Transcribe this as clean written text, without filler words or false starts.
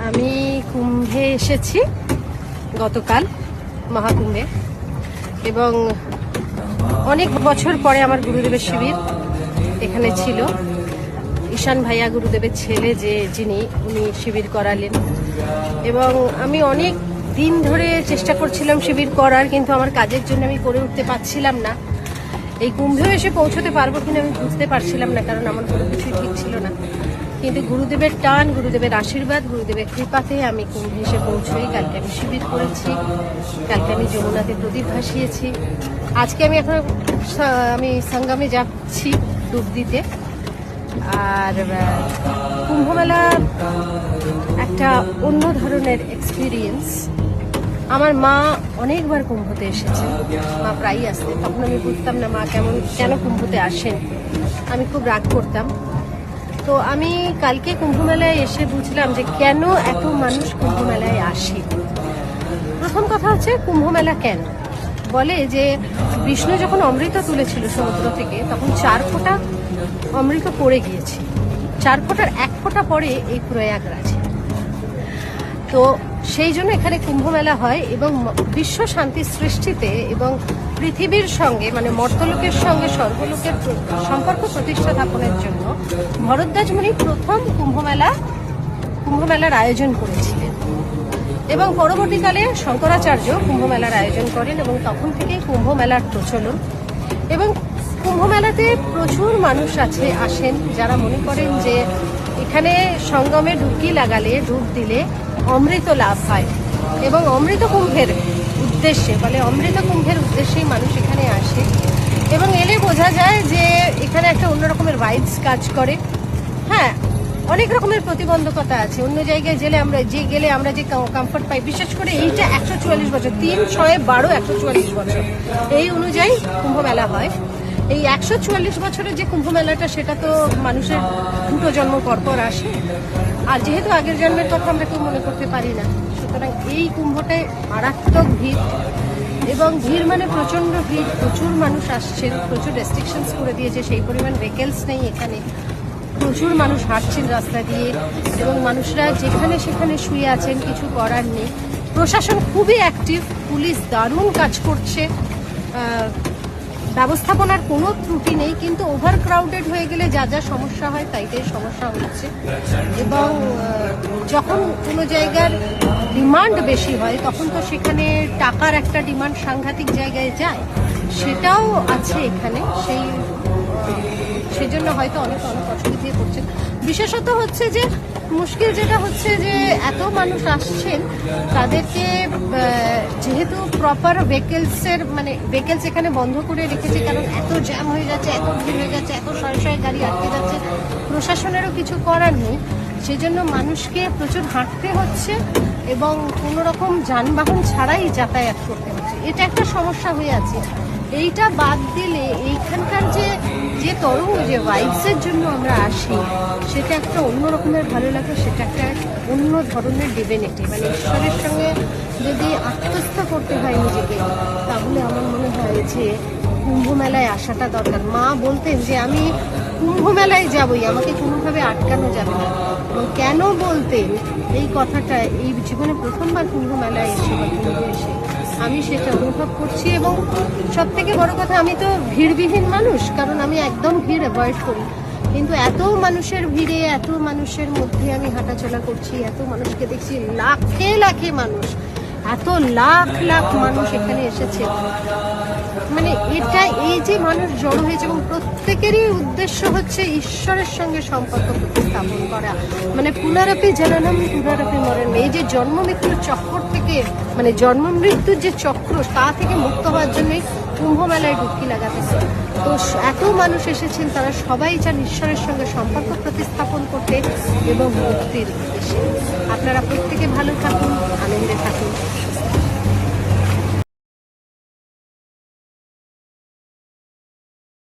আমি কুম্ভে এসেছি গতকাল মহাকুম্ভে, এবং অনেক বছর পরে আমার গুরুদেবের শিবির এখানে ছিল। ঈশান ভাইয়া গুরুদেবের ছেলে যিনি উনি শিবির করালেন, এবং আমি অনেক দিন ধরে চেষ্টা করছিলাম শিবির করার, কিন্তু আমার কাজের জন্য আমি করে উঠতে পারছিলাম না। এই কুম্ভেও এসে পৌঁছতে পারবো কিনা আমি বুঝতে পারছিলাম না, কারণ আমার কোনো কিছুই ঠিক ছিল না। কিন্তু গুরুদেবের টান, গুরুদেবের আশীর্বাদ, গুরুদেবের কৃপাতে আমি কুম্ভে এসে পৌঁছই। কালকে আমি শিবির করেছি, কালকে আমি যমুনাতে প্রদীপ ভাসিয়েছি। আজকে আমি সঙ্গমে যাচ্ছি ডুব দিতে। আর কুম্ভমেলা একটা অন্য ধরনের এক্সপিরিয়েন্স। আমার মা অনেকবার কুম্ভতে এসেছেন, মা প্রায়ই আসতেন। তখন আমি বুঝতাম না মা কেন কুম্ভতে আসেন, আমি খুব রাগ করতাম। তো আমি কালকে কুম্ভমেলায় এসে বুঝলাম যে কেন এত মানুষ কুম্ভমেলায় আসে। প্রথম কথা হচ্ছে কুম্ভমেলা কেন বলে যে বিষ্ণু যখন অমৃত তুলেছিল সমুদ্র থেকে, তখন 4 ফোঁটা অমৃত পড়ে গিয়েছে। 4 ফোঁটার 1 ফোঁটা পড়ে এই প্রয়াগরাজে। তো সেই জন্য এখানে কুম্ভমেলা হয়, এবং বিশ্ব শান্তি সৃষ্টিতে এবং পৃথিবীর সঙ্গে মানে মর্তলোকের সঙ্গে স্বর্গলোকের সম্পর্ক প্রতিষ্ঠা স্থাপনের জন্য ভরদ্বাজ মুনি প্রথম কুম্ভমেলার আয়োজন করেছিলেন, এবং পরবর্তীকালে শঙ্করাচার্য কুম্ভমেলার আয়োজন করেন, এবং তখন থেকেই কুম্ভমেলার প্রচলন। এবং কুম্ভমেলাতে প্রচুর মানুষ আসেন যারা মনে করেন যে এখানে সঙ্গমে ডুবকি লাগালে, ডুব দিলে অমৃত লাভ হয়, এবং অমৃত কুম্ভের উদ্দেশ্যেই মানুষ এখানে আসে। এবং এলে বোঝা যায় যে এখানে একটা অন্যরকমের ভাইবস কাজ করে। হ্যাঁ, অনেক রকমের প্রতিবন্ধকতা আছে। অন্য জায়গায় গেলে আমরা যে কমফর্ট পাই, বিশেষ করে এইটা 144 বছর, 3, 6, 12, 144 বছর এই অনুযায়ী কুম্ভ মেলা হয়। এই 144 বছরের যে কুম্ভ মেলাটা, সেটা তো মানুষের 2 জন্ম পরপর আসে, আর যেহেতু আগের জন্মের কথা আমরা কেউ মনে করতে পারি না, সুতরাং এই কুম্ভটায় মারাত্মক ভিড়। এবং ভিড় মানে প্রচন্ড ভিড়, প্রচুর মানুষ আসছেন, প্রচুর রেস্ট্রিকশনস করে দিয়েছে, সেই পরিমাণ ভেহিকেলস নেই এখানে। প্রচুর মানুষ হাঁটছেন রাস্তা দিয়ে, এবং মানুষরা যেখানে সেখানে শুয়ে আছেন, কিছু করার নেই। প্রশাসন খুবই অ্যাক্টিভ, পুলিশ দারুণ কাজ করছে, ব্যবস্থাপনার কোনো ত্রুটি নেই। কিন্তু ওভার ক্রাউডেড হয়ে গেলে যা সমস্যা হয় তাই সমস্যা হচ্ছে। এবং যখন কোনো জায়গার ডিমান্ড বেশি হয়, তখন তো সেখানে টাকার একটা ডিমান্ড সাংঘাতিক জায়গায় যায়, সেটাও আছে এখানে। সেই জন্য হয়তো অনেক অসুবিধে করছেন। বিশেষত হচ্ছে যে মুশকিল যেটা হচ্ছে যে এত মানুষ আসছেন, তাদেরকে যেহেতু প্রপার ভেহিকেলস এখানে বন্ধ করে রেখেছে, কারণ এত জ্যাম হয়ে যাচ্ছে, এত ভিড় হয়ে যাচ্ছে, এত শয়ে গাড়ি আটকে যাচ্ছে, প্রশাসনেরও কিছু করার নেই। সেজন্য মানুষকে প্রচুর হাঁটতে হচ্ছে, এবং কোনো রকম যানবাহন ছাড়াই যাতায়াত করতে হচ্ছে। এটা একটা সমস্যা হয়ে আছে। এইটা বাদ দিলে এইখানকার যে তরঙ্গ, যে ভাইবসের জন্য আমরা আসি, সেটা একটা অন্য রকমের ভালো লাগে। সেটা একটা অন্য ধরনের ডিভিনিটি, মানে ঈশ্বরের সঙ্গে যদি আত্মস্থ করতে হয় নিজেকে, তাহলে আমার মনে হয় যে কুম্ভ মেলায় আসাটা দরকার। মা বলতেন যে আমি কুম্ভ মেলায় যাবই, আমাকে কোনোভাবে আটকানো যাবে না। এবং কেন বলতেন এই কথাটা, এই জীবনে প্রথমবার কুম্ভ মেলায় এসে বা কুম্ভে এসে আমি সেটা অনুভব করছি। এবং সব থেকে বড় কথা, আমি তো ভিড়বিহীন মানুষ, কারণ আমি একদম ভিড় অ্যাভয়েড করি। কিন্তু এত মানুষের ভিড়ে, এত মানুষের মধ্যে আমি হাঁটাচলা করছি, এত মানুষকে দেখছি, লাখে লাখে মানুষ, এত লাখ লাখ মানুষ এখানে এসেছে। মানে এই যে মানুষ জড়ো হয়েছে, এবং প্রত্যেকেরই উদ্দেশ্য হচ্ছে ঈশ্বরের সঙ্গে সম্পর্ক স্থাপন করা। মানে পুনরাপি জননম পুনরাপি মরণ, এই যে জন্ম মৃত্যুর চক্র থেকে, মানে জন্ম মৃত্যুর যে চক্র, তা থেকে মুক্ত হওয়ার জন্যই কুম্ভ মেলায় ডুবকি লাগাতে হয়। তো এত মানুষ এসেছেন, তারা সবাই চান ঈশ্বরের সঙ্গে সম্পর্ক প্রতিস্থাপন করতে এবং মুক্তির উদ্দেশ্যে। আপনারা প্রত্যেকে ভালো থাকুন, আনন্দে থাকুন।